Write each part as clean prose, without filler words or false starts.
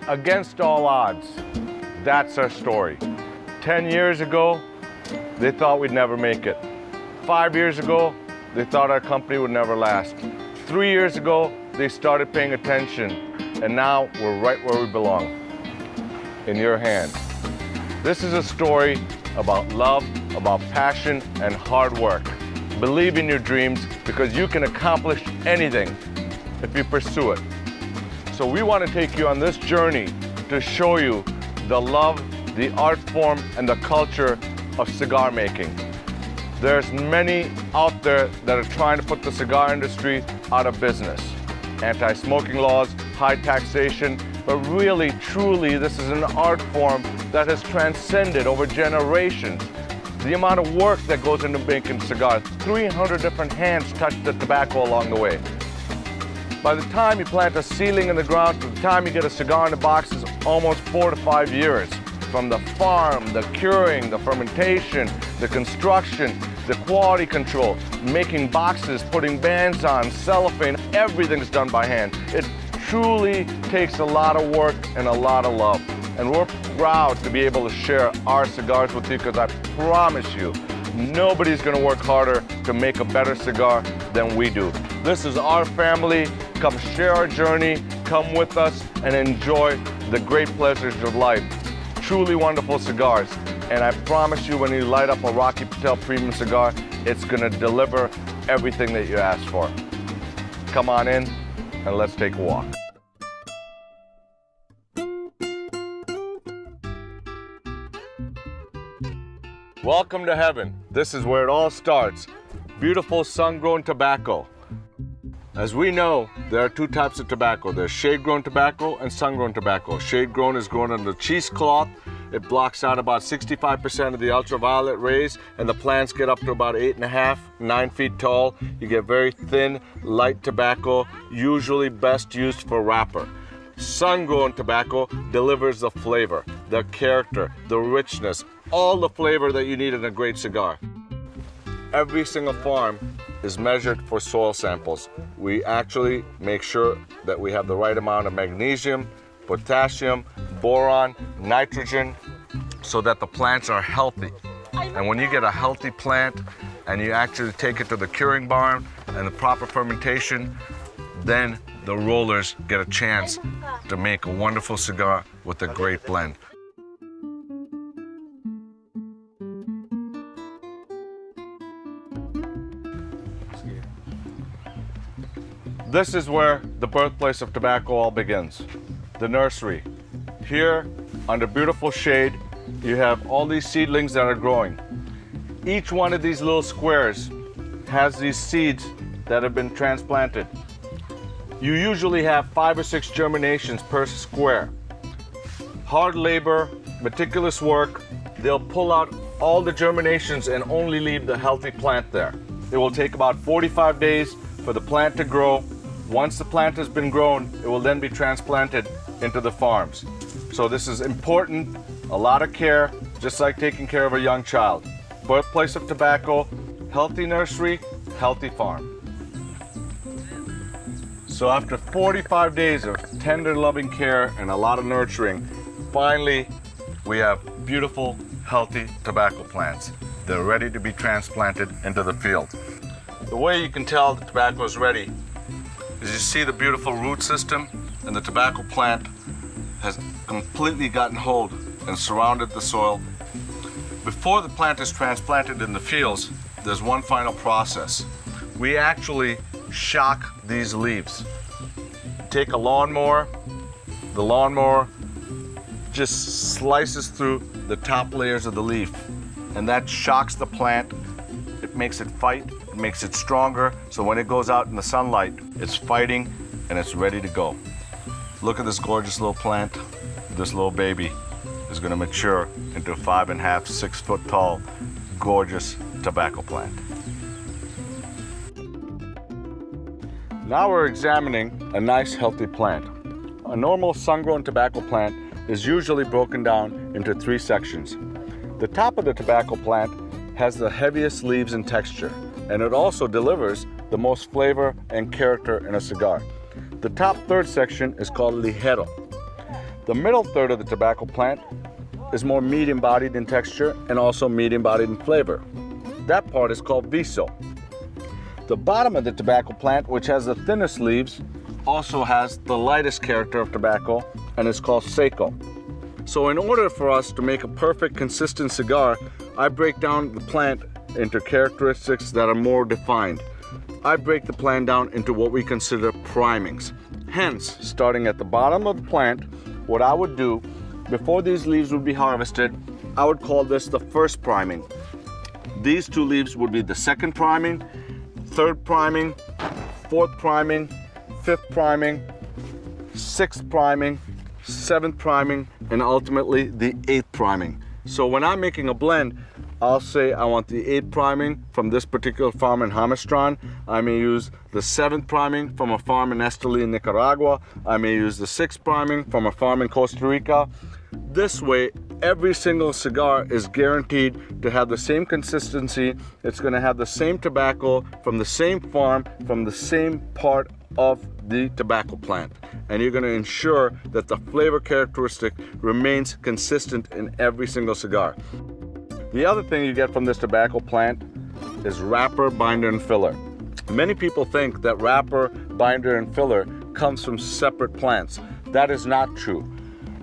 Against all odds, that's our story. 10 years ago, they thought we'd never make it. 5 years ago, they thought our company would never last. 3 years ago, they started paying attention, and now we're right where we belong, in your hands. This is a story about love, about passion, and hard work. Believe in your dreams because you can accomplish anything if you pursue it. So we want to take you on this journey to show you the love, the art form, and the culture of cigar making. There's many out there that are trying to put the cigar industry out of business. Anti-smoking laws, high taxation, but really, truly, this is an art form that has transcended over generations. The amount of work that goes into making cigars, 300 different hands touch the tobacco along the way. By the time you plant a seedling in the ground to the time you get a cigar in the box is almost 4 to 5 years. From the farm, the curing, the fermentation, the construction, the quality control, making boxes, putting bands on, cellophane, everything's done by hand. It truly takes a lot of work and a lot of love. And we're proud to be able to share our cigars with you because I promise you, nobody's gonna work harder to make a better cigar than we do. This is our family. Come share our journey, come with us, and enjoy the great pleasures of life. Truly wonderful cigars. And I promise you, when you light up a Rocky Patel premium cigar, it's gonna deliver everything that you asked for. Come on in, and let's take a walk. Welcome to heaven. This is where it all starts. Beautiful sun-grown tobacco. As we know, there are two types of tobacco. There's shade-grown tobacco and sun-grown tobacco. Shade-grown is grown under cheesecloth. It blocks out about 65% of the ultraviolet rays, and the plants get up to about 8.5, 9 feet tall. You get very thin, light tobacco, usually best used for wrapper. Sun-grown tobacco delivers the flavor, the character, the richness, all the flavor that you need in a great cigar. Every single farm is measured for soil samples. We actually make sure that we have the right amount of magnesium, potassium, boron, nitrogen, so that the plants are healthy. And when you get a healthy plant and you actually take it to the curing barn and the proper fermentation, then the rollers get a chance to make a wonderful cigar with a great blend. This is where the birthplace of tobacco all begins, the nursery. Here, under beautiful shade, you have all these seedlings that are growing. Each one of these little squares has these seeds that have been transplanted. You usually have 5 or 6 germinations per square. Hard labor, meticulous work, they'll pull out all the germinations and only leave the healthy plant there. It will take about 45 days for the plant to grow. Once the plant has been grown, it will then be transplanted into the farms. So this is important, a lot of care, just like taking care of a young child. Birthplace of tobacco, healthy nursery, healthy farm. So after 45 days of tender, loving care and a lot of nurturing, finally we have beautiful, healthy tobacco plants. They're ready to be transplanted into the field. The way you can tell the tobacco is ready is you see the beautiful root system, and the tobacco plant has completely gotten hold and surrounded the soil. Before the plant is transplanted in the fields, there's one final process. We actually shock these leaves. Take a lawnmower, the lawnmower just slices through the top layers of the leaf, and that shocks the plant. It makes it fight, it makes it stronger, so when it goes out in the sunlight, it's fighting and it's ready to go. Look at this gorgeous little plant. This little baby is going to mature into a 5.5, 6 foot tall, gorgeous tobacco plant. Now we're examining a nice healthy plant. A normal sun-grown tobacco plant is usually broken down into 3 sections. The top of the tobacco plant has the heaviest leaves and texture, and it also delivers the most flavor and character in a cigar. The top third section is called ligero. The middle third of the tobacco plant is more medium-bodied in texture and also medium-bodied in flavor. That part is called viso. The bottom of the tobacco plant, which has the thinnest leaves, also has the lightest character of tobacco and is called seco. So in order for us to make a perfect consistent cigar, I break down the plant into characteristics that are more defined. I break the plant down into what we consider primings. Hence, starting at the bottom of the plant, what I would do before these leaves would be harvested, I would call this the first priming. These two leaves would be the second priming, third priming, fourth priming, fifth priming, sixth priming, seventh priming, and ultimately the eighth priming. So when I'm making a blend, I'll say I want the 8th priming from this particular farm in Jamastran. I may use the 7th priming from a farm in Esteli, Nicaragua. I may use the 6th priming from a farm in Costa Rica. This way, every single cigar is guaranteed to have the same consistency. It's going to have the same tobacco from the same farm, from the same part of the tobacco plant. And you're going to ensure that the flavor characteristic remains consistent in every single cigar. The other thing you get from this tobacco plant is wrapper, binder, and filler. Many people think that wrapper, binder, and filler comes from separate plants. That is not true.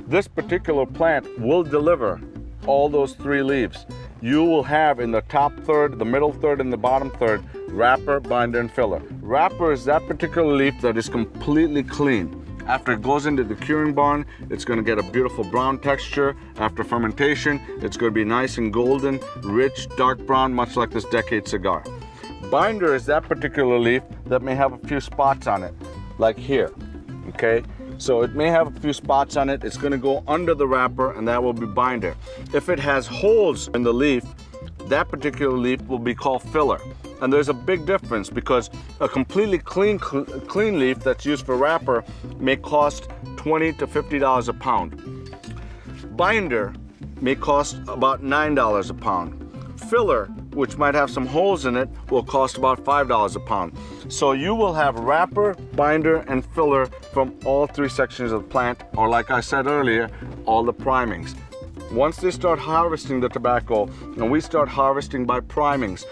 This particular plant will deliver all those 3 leaves. You will have in the top third, the middle third, and the bottom third, wrapper, binder, and filler. Wrapper is that particular leaf that is completely clean. After it goes into the curing barn, it's going to get a beautiful brown texture. After fermentation, it's going to be nice and golden, rich, dark brown, much like this decade cigar. Binder is that particular leaf that may have a few spots on it, like here, okay? So it may have a few spots on it. It's going to go under the wrapper, and that will be binder. If it has holes in the leaf, that particular leaf will be called filler. And there's a big difference because a completely clean leaf that's used for wrapper may cost $20 to $50 a pound. Binder may cost about $9 a pound. Filler, which might have some holes in it, will cost about $5 a pound. So you will have wrapper, binder, and filler from all 3 sections of the plant, or like I said earlier, all the primings. Once they start harvesting the tobacco, and we start harvesting by primings,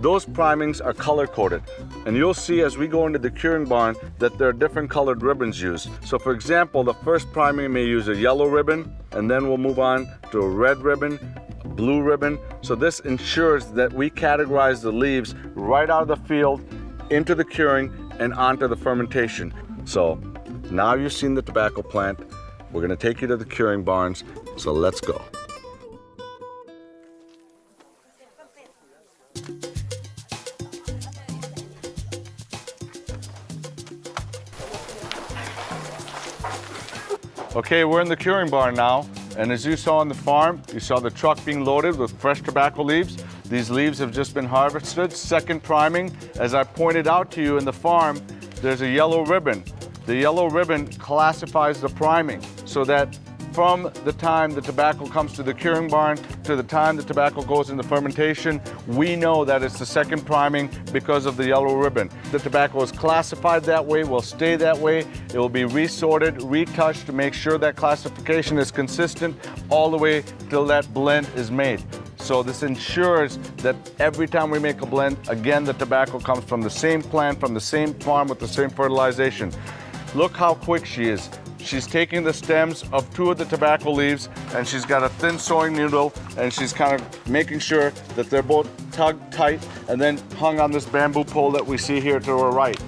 those primings are color-coded. And you'll see as we go into the curing barn that there are different colored ribbons used. So for example, the first priming may use a yellow ribbon, and then we'll move on to a red ribbon, a blue ribbon. So this ensures that we categorize the leaves right out of the field into the curing and onto the fermentation. So now you've seen the tobacco plant. We're gonna take you to the curing barns, so let's go. Okay, we're in the curing barn now, and as you saw on the farm, you saw the truck being loaded with fresh tobacco leaves. These leaves have just been harvested. Second priming, as I pointed out to you in the farm, there's a yellow ribbon. The yellow ribbon classifies the priming so that from the time the tobacco comes to the curing barn to the time the tobacco goes into fermentation, we know that it's the second priming because of the yellow ribbon. The tobacco is classified that way, will stay that way. It will be resorted, retouched to make sure that classification is consistent all the way till that blend is made. So this ensures that every time we make a blend, again, the tobacco comes from the same plant, from the same farm with the same fertilization. Look how quick she is. She's taking the stems of 2 of the tobacco leaves, and she's got a thin sewing needle, and she's kind of making sure that they're both tugged tight and then hung on this bamboo pole that we see here to our right.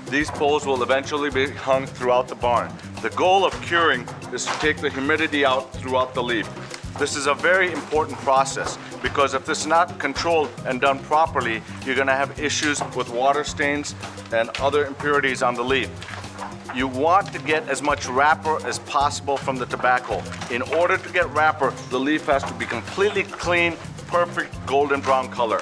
These poles will eventually be hung throughout the barn. The goal of curing is to take the humidity out throughout the leaf. This is a very important process because if this is not controlled and done properly, you're going to have issues with water stains and other impurities on the leaf. You want to get as much wrapper as possible from the tobacco. In order to get wrapper, the leaf has to be completely clean, perfect golden brown color.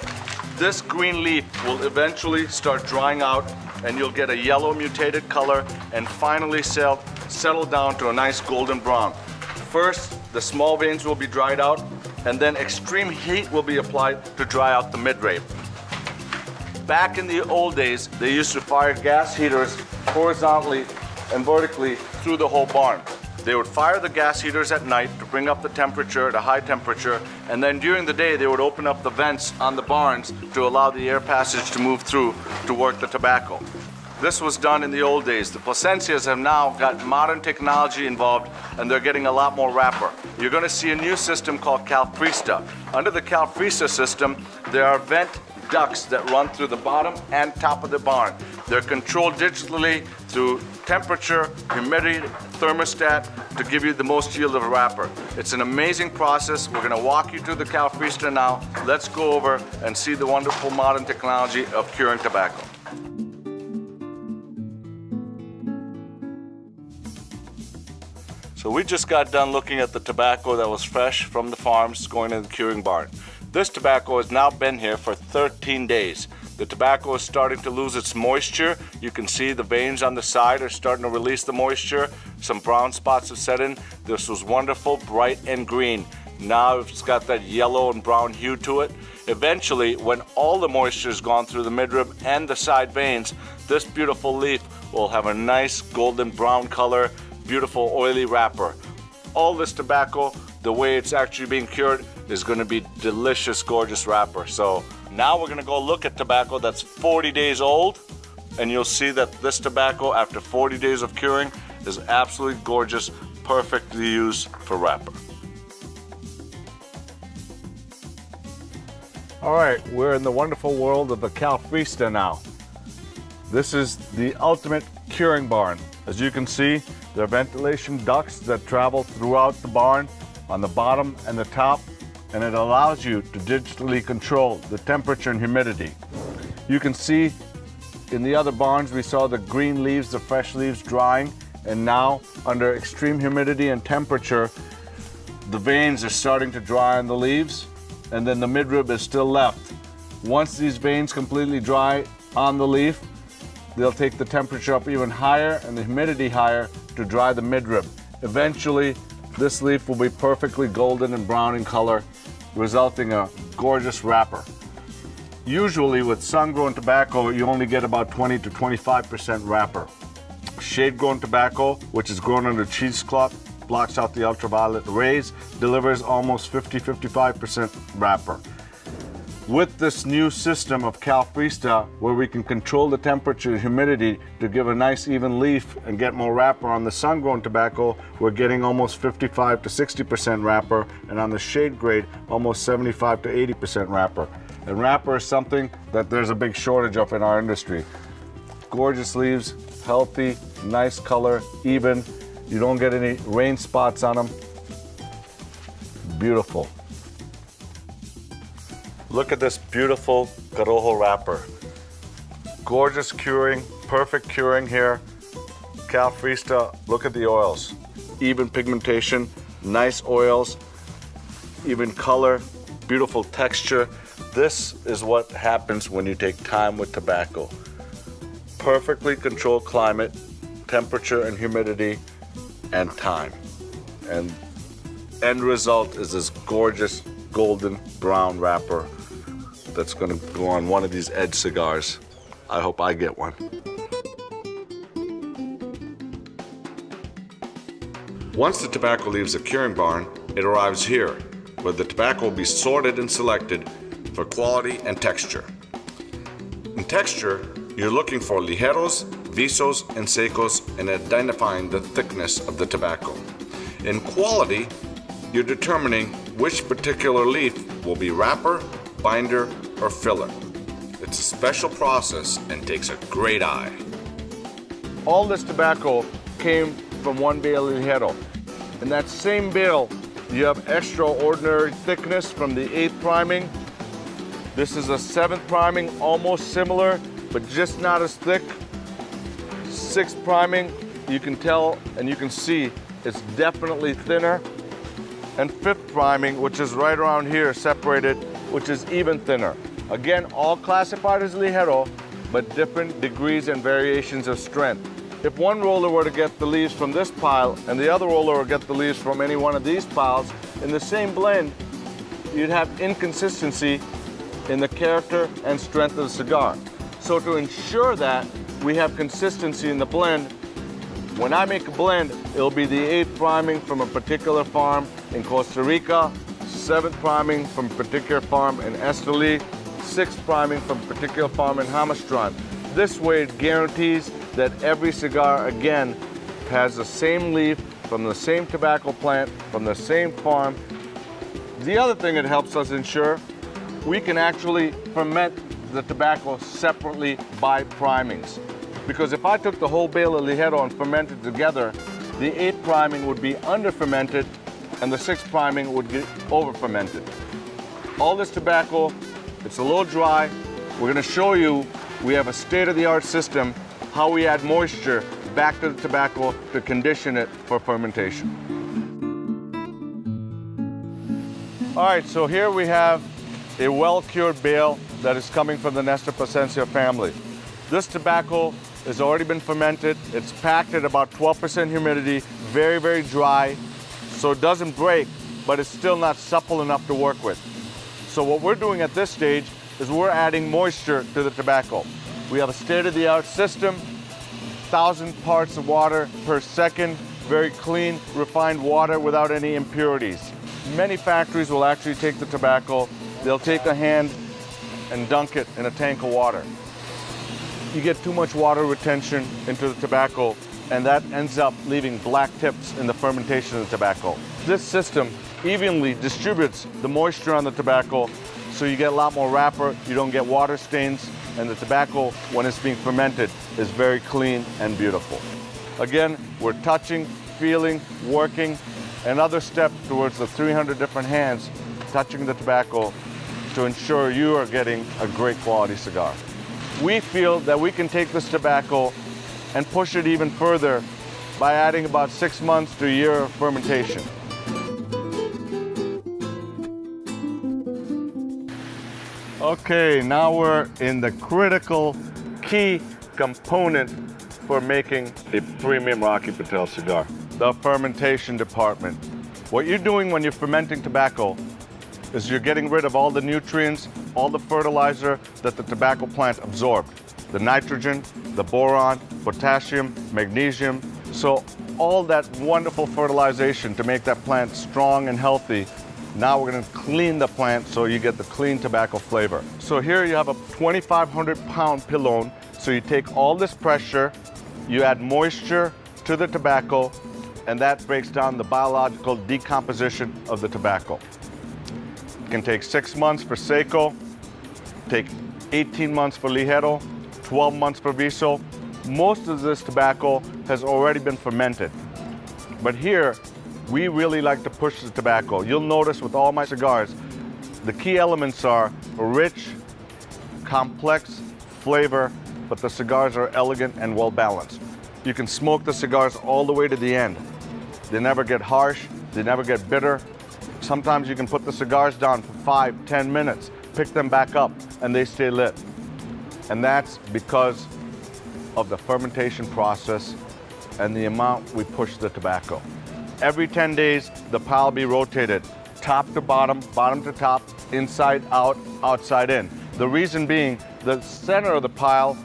This green leaf will eventually start drying out and you'll get a yellow mutated color and finally settle down to a nice golden brown. First, the small veins will be dried out and then extreme heat will be applied to dry out the mid-rape. Back in the old days, they used to fire gas heaters horizontally and vertically through the whole barn. They would fire the gas heaters at night to bring up the temperature at a high temperature, and then during the day they would open up the vents on the barns to allow the air passage to move through to work the tobacco. This was done in the old days. The Placencias have now got modern technology involved, and they're getting a lot more wrapper. You're going to see a new system called Calfrista. Under the Calfrista system, there are vent ducts that run through the bottom and top of the barn. They're controlled digitally through temperature, humidity, thermostat to give you the most yield of wrapper. It's an amazing process. We're going to walk you through the Calfrista now. Let's go over and see the wonderful modern technology of curing tobacco. So we just got done looking at the tobacco that was fresh from the farms going in the curing barn. This tobacco has now been here for 13 days. The tobacco is starting to lose its moisture. You can see the veins on the side are starting to release the moisture. Some brown spots have set in. This was wonderful, bright and green. Now it's got that yellow and brown hue to it. Eventually, when all the moisture has gone through the midrib and the side veins, this beautiful leaf will have a nice golden brown color, beautiful oily wrapper. All this tobacco, the way it's actually being cured, is going to be delicious, gorgeous wrapper. So now we're going to go look at tobacco that's 40 days old, and you'll see that this tobacco after 40 days of curing is absolutely gorgeous, perfect to use for wrapper. All right, we're in the wonderful world of the Calfrista now. This is the ultimate curing barn. As you can see, there are ventilation ducts that travel throughout the barn on the bottom and the top, and it allows you to digitally control the temperature and humidity. You can see in the other barns we saw the green leaves, the fresh leaves drying, and now under extreme humidity and temperature, the veins are starting to dry on the leaves, and then the midrib is still left. Once these veins completely dry on the leaf, they'll take the temperature up even higher and the humidity higher to dry the midrib. Eventually, this leaf will be perfectly golden and brown in color, resulting in a gorgeous wrapper. Usually with sun-grown tobacco, you only get about 20 to 25% wrapper. Shade-grown tobacco, which is grown under cheesecloth, blocks out the ultraviolet rays, delivers almost 50-55% wrapper. With this new system of Calfrista, where we can control the temperature and humidity to give a nice even leaf and get more wrapper on the sun-grown tobacco, we're getting almost 55 to 60% wrapper, and on the shade grade, almost 75 to 80% wrapper. And wrapper is something that there's a big shortage of in our industry. Gorgeous leaves, healthy, nice color, even. You don't get any rain spots on them. Beautiful. Look at this beautiful Corojo wrapper. Gorgeous curing, perfect curing here. Calfrista, look at the oils. Even pigmentation, nice oils, even color, beautiful texture. This is what happens when you take time with tobacco. Perfectly controlled climate, temperature and humidity, and time. And end result is this gorgeous golden brown wrapper that's going to go on one of these Edge cigars. I hope I get one. Once the tobacco leaves the curing barn, it arrives here, where the tobacco will be sorted and selected for quality and texture. In texture, you're looking for ligeros, visos, and secos, and identifying the thickness of the tobacco. In quality, you're determining which particular leaf will be wrapper, binder, or filler. It's a special process and takes a great eye. All this tobacco came from one bale ligero. In that same bale, you have extraordinary thickness from the 8th priming. This is a 7th priming, almost similar, but just not as thick. 6th priming, you can tell and you can see it's definitely thinner. And 5th priming, which is right around here, separated, which is even thinner. Again, all classified as ligero, but different degrees and variations of strength. If one roller were to get the leaves from this pile and the other roller were to get the leaves from any one of these piles, in the same blend, you'd have inconsistency in the character and strength of the cigar. So to ensure that we have consistency in the blend, When I make a blend, it'll be the 8th priming from a particular farm in Costa Rica, 7th priming from a particular farm in Esteli, 6th priming from a particular farm in Hamastran. This way it guarantees that every cigar, again, has the same leaf from the same tobacco plant, from the same farm. The other thing it helps us ensure, we can actually ferment the tobacco separately by primings. Because if I took the whole bale of Ligero and fermented together, the 8th priming would be under fermented and the 6th priming would get over fermented. All this tobacco, it's a little dry. We're gonna show you, we have a state-of-the-art system, how we add moisture back to the tobacco to condition it for fermentation. All right, so here we have a well-cured bale that is coming from the Nestor Plasencia family. This tobacco has already been fermented. It's packed at about 12% humidity, very, very dry, so it doesn't break, but it's still not supple enough to work with. So what we're doing at this stage is we're adding moisture to the tobacco. We have a state-of-the-art system, 1,000 parts of water per second, very clean, refined water without any impurities. Many factories will actually take the tobacco, they'll take a hand and dunk it in a tank of water. You get too much water retention into the tobacco, and that ends up leaving black tips in the fermentation of the tobacco. This system evenly distributes the moisture on the tobacco, so you get a lot more wrapper, you don't get water stains, and the tobacco, when it's being fermented, is very clean and beautiful. Again, we're touching, feeling, working, another step towards the 300 different hands touching the tobacco to ensure you are getting a great quality cigar. We feel that we can take this tobacco and push it even further by adding about 6 months to a year of fermentation. Okay, now we're in the critical key component for making a premium Rocky Patel cigar, the fermentation department. What you're doing when you're fermenting tobacco is you're getting rid of all the nutrients, all the fertilizer that the tobacco plant absorbed. The nitrogen, the boron, potassium, magnesium. So all that wonderful fertilization to make that plant strong and healthy. Now we're gonna clean the plant so you get the clean tobacco flavor. So here you have a 2,500 pound pilon. So you take all this pressure, you add moisture to the tobacco, and that breaks down the biological decomposition of the tobacco. It can take 6 months for Seco, take 18 months for Ligero, 12 months for Viso. Most of this tobacco has already been fermented. But here, we really like to push the tobacco. You'll notice with all my cigars, the key elements are rich, complex flavor, but the cigars are elegant and well balanced. You can smoke the cigars all the way to the end. They never get harsh, they never get bitter. Sometimes you can put the cigars down for 5-10 minutes, pick them back up, and they stay lit. And that's because of the fermentation process and the amount we push the tobacco. Every 10 days, the pile will be rotated, top to bottom, bottom to top, inside out, outside in. The reason being, the center of the pile,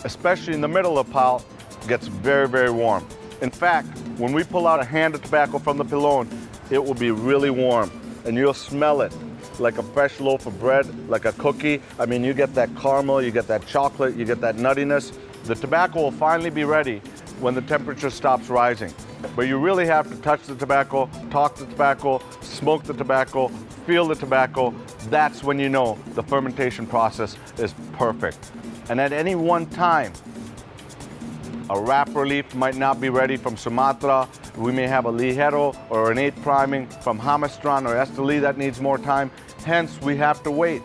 especially in the middle of the pile, gets very, very warm. In fact, when we pull out a hand of tobacco from the pilon, it will be really warm, and you'll smell it like a fresh loaf of bread, like a cookie. I mean, you get that caramel, you get that chocolate, you get that nuttiness. The tobacco will finally be ready when the temperature stops rising. But you really have to touch the tobacco, talk the tobacco, smoke the tobacco, feel the tobacco. That's when you know the fermentation process is perfect. And at any one time, a wrapper leaf might not be ready from Sumatra. We may have a Ligero or an 8th priming from Hamastran or Esteli that needs more time. Hence, we have to wait.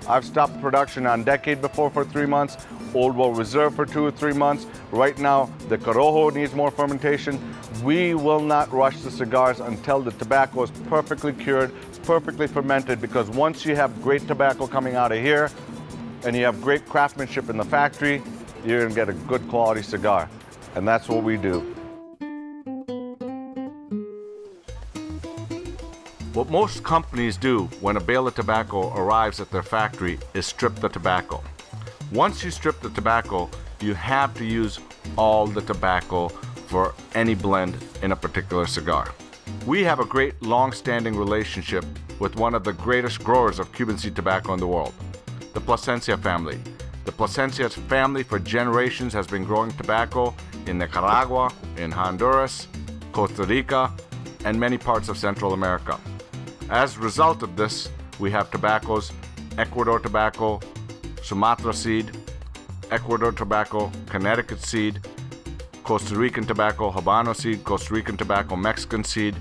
I've stopped production on Decade before for 3 months, Old World Reserve for 2 or 3 months. Right now, the Corojo needs more fermentation. We will not rush the cigars until the tobacco is perfectly cured, perfectly fermented, because once you have great tobacco coming out of here and you have great craftsmanship in the factory, you're gonna get a good quality cigar. And that's what we do. What most companies do when a bale of tobacco arrives at their factory is strip the tobacco. Once you strip the tobacco, you have to use all the tobacco for any blend in a particular cigar. We have a great long-standing relationship with one of the greatest growers of Cuban seed tobacco in the world, the Plasencia family. The Plasencia family for generations has been growing tobacco in Nicaragua, in Honduras, Costa Rica, and many parts of Central America. As a result of this, we have tobaccos, Ecuador tobacco, Sumatra seed, Ecuador tobacco, Connecticut seed, Costa Rican tobacco, Habano seed, Costa Rican tobacco, Mexican seed,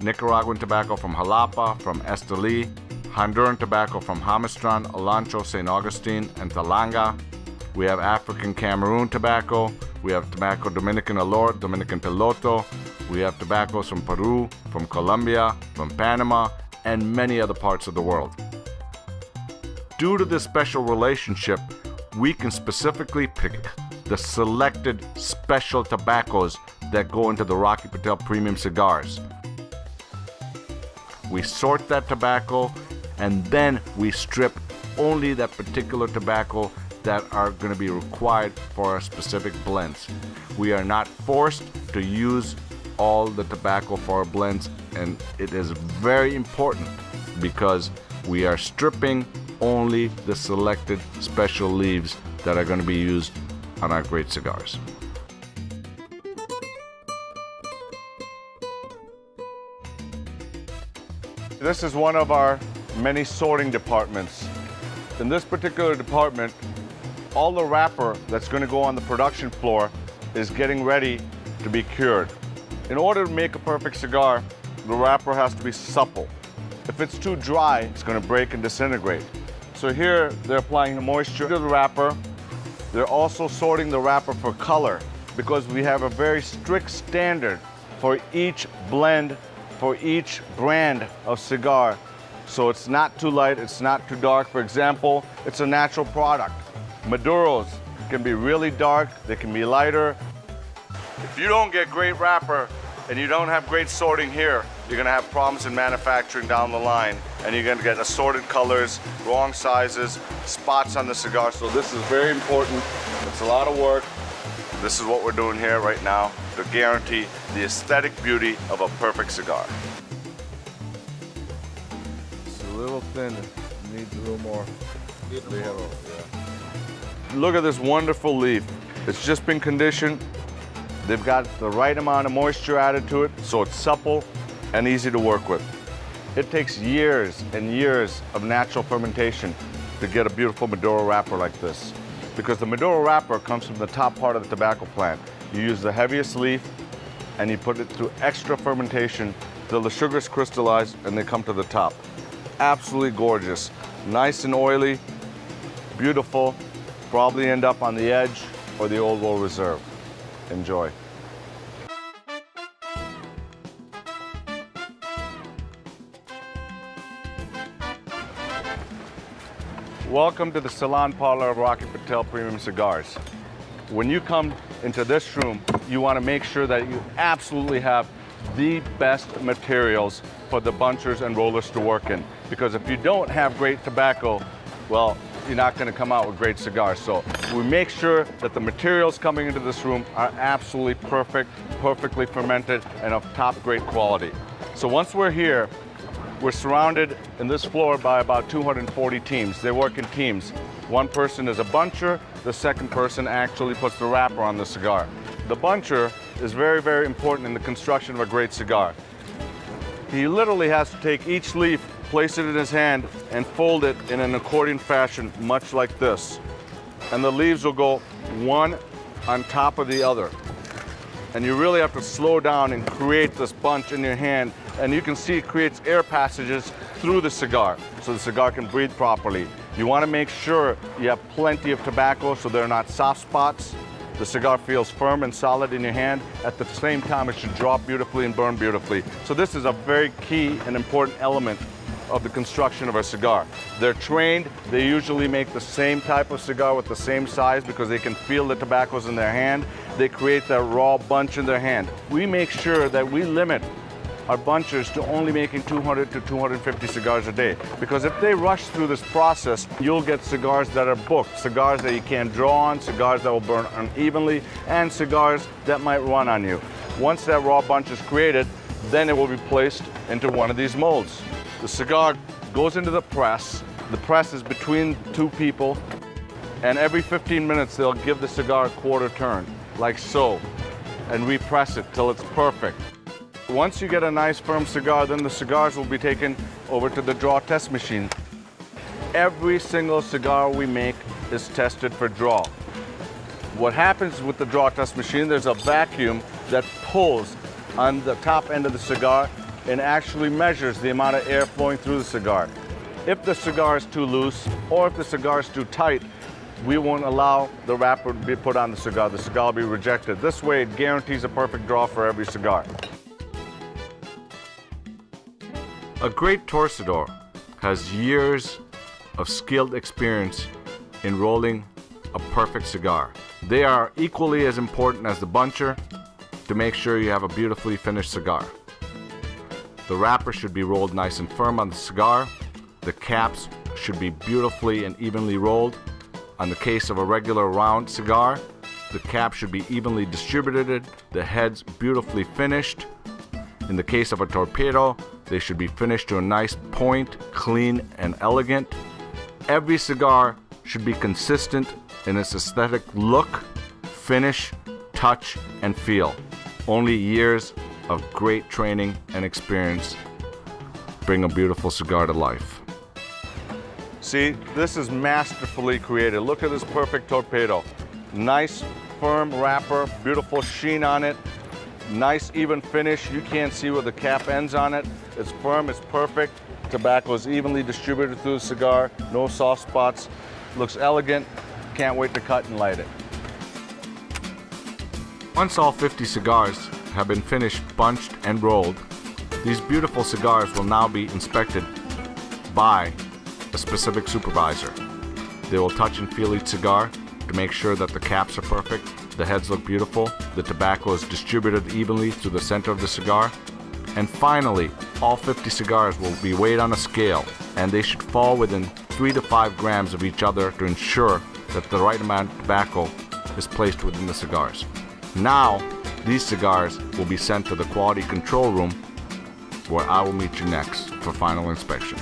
Nicaraguan tobacco from Jalapa, from Esteli, Honduran tobacco from Jamastran, Olancho, St. Augustine, and Talanga. We have African Cameroon tobacco. We have tobacco Dominican Alor, Dominican Piloto. We have tobaccos from Peru, from Colombia, from Panama, and many other parts of the world. Due to this special relationship, we can specifically pick the selected special tobaccos that go into the Rocky Patel premium cigars. We sort that tobacco and then we strip only that particular tobacco that are going to be required for our specific blends. We are not forced to use all the tobacco for our blends, and it is very important because we are stripping only the selected special leaves that are going to be used on our great cigars. This is one of our many sorting departments. In this particular department, all the wrapper that's going to go on the production floor is getting ready to be cured. In order to make a perfect cigar, the wrapper has to be supple. If it's too dry, it's going to break and disintegrate. So here, they're applying the moisture to the wrapper. They're also sorting the wrapper for color because we have a very strict standard for each blend, for each brand of cigar. So it's not too light, it's not too dark. For example, it's a natural product. Maduros can be really dark, they can be lighter. If you don't get great wrapper and you don't have great sorting here, you're gonna have problems in manufacturing down the line, and you're gonna get assorted colors, wrong sizes, spots on the cigar. So this is very important. It's a lot of work. This is what we're doing here right now to guarantee the aesthetic beauty of a perfect cigar. It's a little thin, it needs a little more. Look at this wonderful leaf. It's just been conditioned. They've got the right amount of moisture added to it, so it's supple and easy to work with. It takes years and years of natural fermentation to get a beautiful Maduro wrapper like this. Because the Maduro wrapper comes from the top part of the tobacco plant. You use the heaviest leaf and you put it through extra fermentation till the sugars crystallize and they come to the top. Absolutely gorgeous. Nice and oily, beautiful. Probably end up on the edge or the Old World Reserve. Enjoy. Welcome to the Salon Parlor of Rocky Patel Premium Cigars. When you come into this room, you want to make sure that you absolutely have the best materials for the bunchers and rollers to work in. Because if you don't have great tobacco, well, you're not going to come out with great cigars. So we make sure that the materials coming into this room are absolutely perfect, perfectly fermented, and of top great quality. So once we're here, we're surrounded in this floor by about 240 teams. They work in teams. One person is a buncher, the second person actually puts the wrapper on the cigar. The buncher is very, very important in the construction of a great cigar. He literally has to take each leaf, place it in his hand, and fold it in an accordion fashion, much like this. And the leaves will go one on top of the other. And you really have to slow down and create this bunch in your hand. And you can see it creates air passages through the cigar, so the cigar can breathe properly. You want to make sure you have plenty of tobacco so there are not soft spots. The cigar feels firm and solid in your hand. At the same time, it should drop beautifully and burn beautifully. So this is a very key and important element of the construction of a cigar. They're trained, they usually make the same type of cigar with the same size because they can feel the tobaccos in their hand. They create that raw bunch in their hand. We make sure that we limit our bunchers to only making 200 to 250 cigars a day. Because if they rush through this process, you'll get cigars that are booked, cigars that you can't draw on, cigars that will burn unevenly, and cigars that might run on you. Once that raw bunch is created, then it will be placed into one of these molds. The cigar goes into the press. The press is between two people, and every 15 minutes they'll give the cigar a quarter turn, like so, and repress it till it's perfect. Once you get a nice firm cigar, then the cigars will be taken over to the draw test machine. Every single cigar we make is tested for draw. What happens with the draw test machine, there's a vacuum that pulls on the top end of the cigar and actually measures the amount of air flowing through the cigar. If the cigar is too loose or if the cigar is too tight, we won't allow the wrapper to be put on the cigar. The cigar will be rejected. This way it guarantees a perfect draw for every cigar. A great torcedor has years of skilled experience in rolling a perfect cigar. They are equally as important as the buncher to make sure you have a beautifully finished cigar. The wrapper should be rolled nice and firm on the cigar. The caps should be beautifully and evenly rolled. On the case of a regular round cigar, the cap should be evenly distributed, the heads beautifully finished. In the case of a torpedo, they should be finished to a nice point, clean and elegant. Every cigar should be consistent in its aesthetic look, finish, touch, and feel. Only years of great training and experience bring a beautiful cigar to life. See, this is masterfully created. Look at this perfect torpedo. Nice, firm wrapper, beautiful sheen on it, nice even finish. You can't see where the cap ends on it. It's firm, it's perfect. Tobacco is evenly distributed through the cigar, no soft spots. Looks elegant. Can't wait to cut and light it. Once all 50 cigars have been finished, bunched, and rolled, these beautiful cigars will now be inspected by a specific supervisor. They will touch and feel each cigar to make sure that the caps are perfect, the heads look beautiful, the tobacco is distributed evenly through the center of the cigar, and finally, all 50 cigars will be weighed on a scale, and they should fall within 3 to 5 grams of each other to ensure that the right amount of tobacco is placed within the cigars. Now, these cigars will be sent to the quality control room where I will meet you next for final inspection.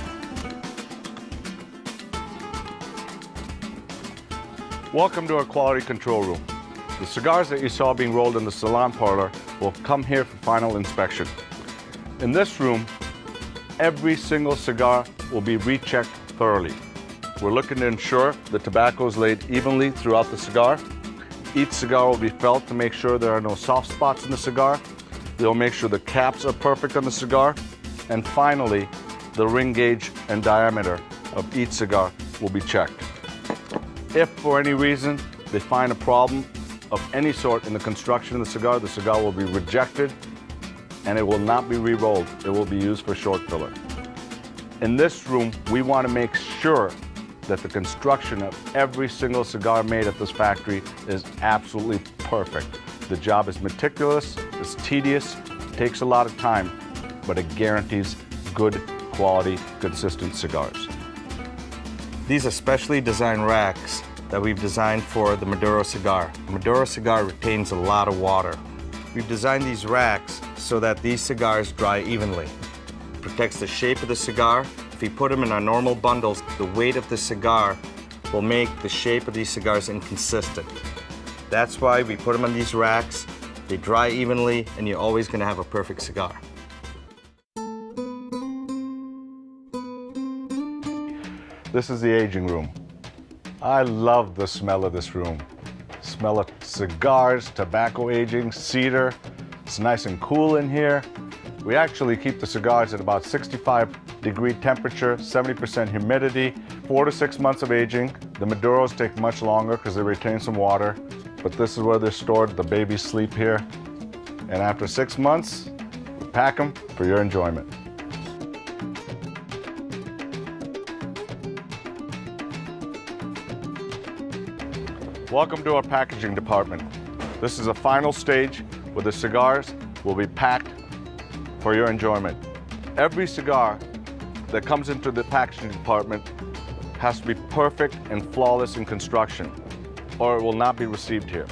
Welcome to our quality control room. The cigars that you saw being rolled in the salon parlor will come here for final inspection. In this room, every single cigar will be rechecked thoroughly. We're looking to ensure the tobacco is laid evenly throughout the cigar. Each cigar will be felt to make sure there are no soft spots in the cigar. They'll make sure the caps are perfect on the cigar. And finally, the ring gauge and diameter of each cigar will be checked. If for any reason they find a problem of any sort in the construction of the cigar will be rejected and it will not be re-rolled. It will be used for short filler. In this room, we want to make sure that the construction of every single cigar made at this factory is absolutely perfect. The job is meticulous, it's tedious, takes a lot of time, but it guarantees good quality, consistent cigars. These are specially designed racks that we've designed for the Maduro cigar. The Maduro cigar retains a lot of water. We've designed these racks so that these cigars dry evenly. It protects the shape of the cigar. If we put them in our normal bundles, the weight of the cigar will make the shape of these cigars inconsistent. That's why we put them on these racks. They dry evenly, and you're always going to have a perfect cigar. This is the aging room. I love the smell of this room. Smell of cigars, tobacco aging, cedar. It's nice and cool in here. We actually keep the cigars at about 65-degree temperature, 70% humidity, 4 to 6 months of aging. The Maduros take much longer because they retain some water, but this is where they're stored. The babies sleep here. And after 6 months, we pack them for your enjoyment. Welcome to our packaging department. This is a final stage where the cigars will be packed for your enjoyment. Every cigar that comes into the packaging department has to be perfect and flawless in construction, or it will not be received here.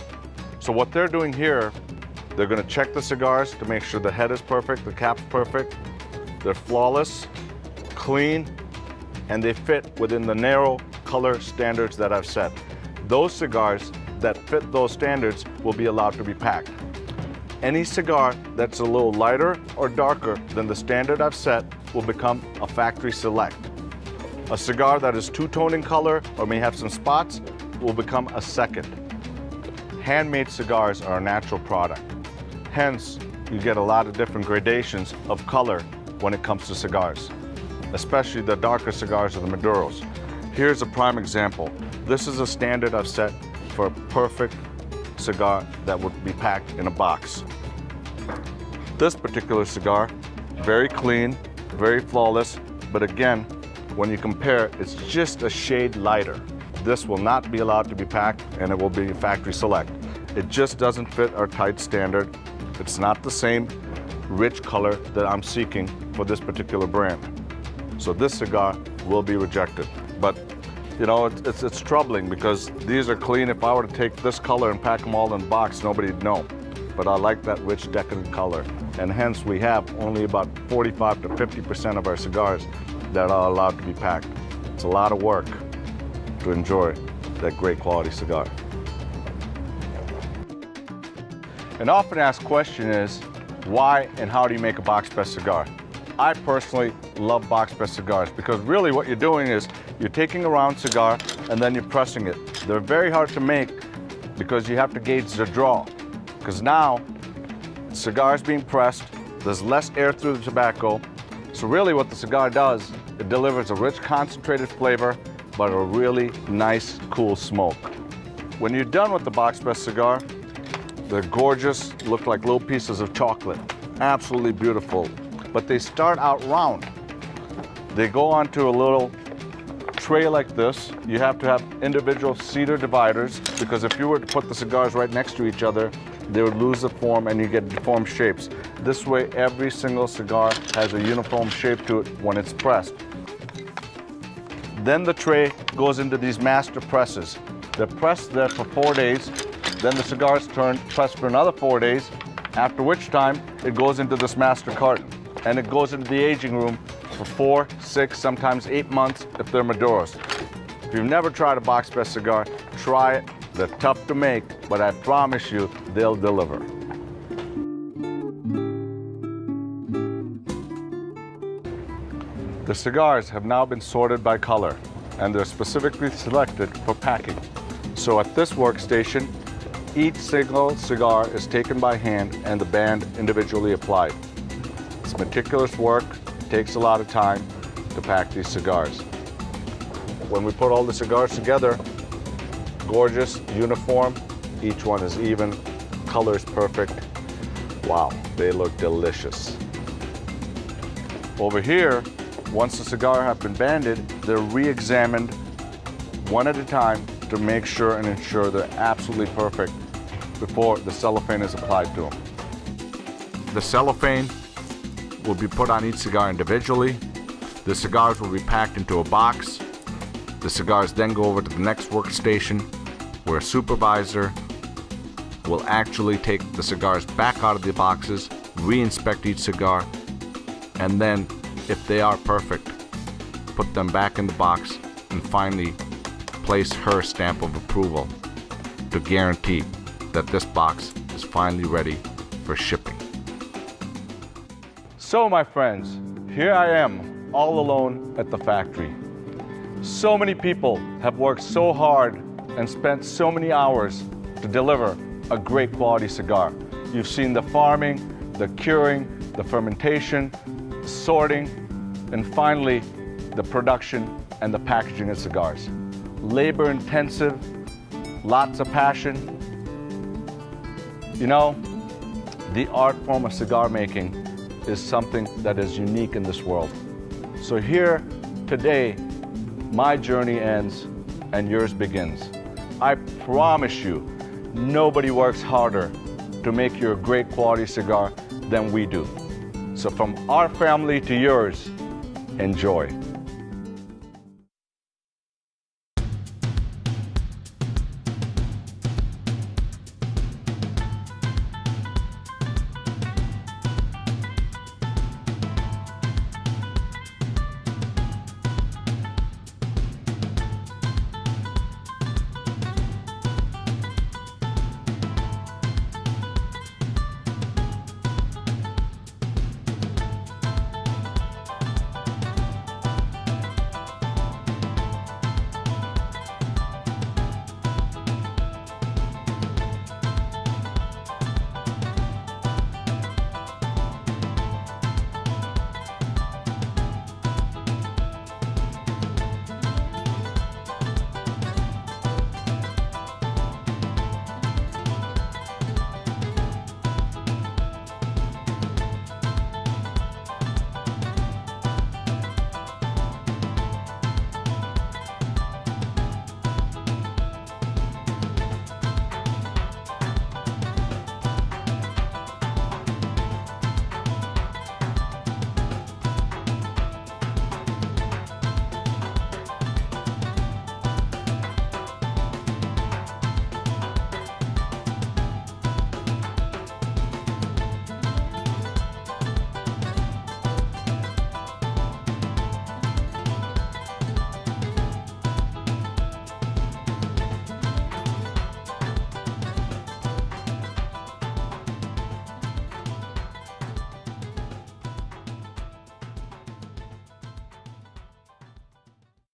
So what they're doing here, they're going to check the cigars to make sure the head is perfect, the cap's perfect, they're flawless, clean, and they fit within the narrow color standards that I've set. Those cigars that fit those standards will be allowed to be packed. Any cigar that's a little lighter or darker than the standard I've set will become a factory select. A cigar that is two-tone in color or may have some spots will become a second. Handmade cigars are a natural product. Hence, you get a lot of different gradations of color when it comes to cigars, especially the darker cigars or the Maduros. Here's a prime example. This is a standard I've set for a perfect cigar that would be packed in a box. This particular cigar, very clean, very flawless, but again, when you compare, it's just a shade lighter. This will not be allowed to be packed and it will be factory select. It just doesn't fit our tight standard. It's not the same rich color that I'm seeking for this particular brand. So this cigar will be rejected. But you know, it's troubling because these are clean. If I were to take this color and pack them all in a box, nobody'd know. But I like that rich, decadent color. And hence we have only about 45 to 50% of our cigars that are allowed to be packed. It's a lot of work to enjoy that great quality cigar. An often asked question is, why and how do you make a box press cigar? I personally love box press cigars because really what you're doing is you're taking a round cigar and then you're pressing it. They're very hard to make because you have to gauge the draw. Because now, the cigar is being pressed, there's less air through the tobacco. So really what the cigar does, it delivers a rich concentrated flavor, but a really nice, cool smoke. When you're done with the box press cigar, they're gorgeous, look like little pieces of chocolate. Absolutely beautiful. But they start out round. They go onto a little tray like this. You have to have individual cedar dividers because if you were to put the cigars right next to each other, they would lose the form and you get deformed shapes. This way, every single cigar has a uniform shape to it when it's pressed. Then the tray goes into these master presses. They're pressed there for 4 days. Then the cigar's pressed for another 4 days, after which time it goes into this master carton. And it goes into the aging room for 4, 6, sometimes 8 months if they're Maduros. If you've never tried a box press cigar, try it. They're tough to make, but I promise you, they'll deliver. The cigars have now been sorted by color, and they're specifically selected for packing. So at this workstation, each single cigar is taken by hand and the band individually applied. It's meticulous work, takes a lot of time to pack these cigars. When we put all the cigars together, gorgeous, uniform, each one is even, color's perfect. Wow, they look delicious. Over here, once the cigar have been banded, they're re-examined one at a time to make sure and ensure they're absolutely perfect before the cellophane is applied to them. The cellophane will be put on each cigar individually. The cigars will be packed into a box. The cigars then go over to the next workstation where a supervisor will actually take the cigars back out of the boxes, re-inspect each cigar, and then, if they are perfect, put them back in the box and finally place her stamp of approval to guarantee that this box is finally ready for shipping. So my friends, here I am all alone at the factory. So many people have worked so hard and spent so many hours to deliver a great quality cigar. You've seen the farming, the curing, the fermentation, the sorting, and finally the production and the packaging of cigars. Labor intensive, lots of passion. You know, the art form of cigar making is something that is unique in this world. So here, today, my journey ends and yours begins. I promise you, nobody works harder to make you a great quality cigar than we do. So from our family to yours, enjoy.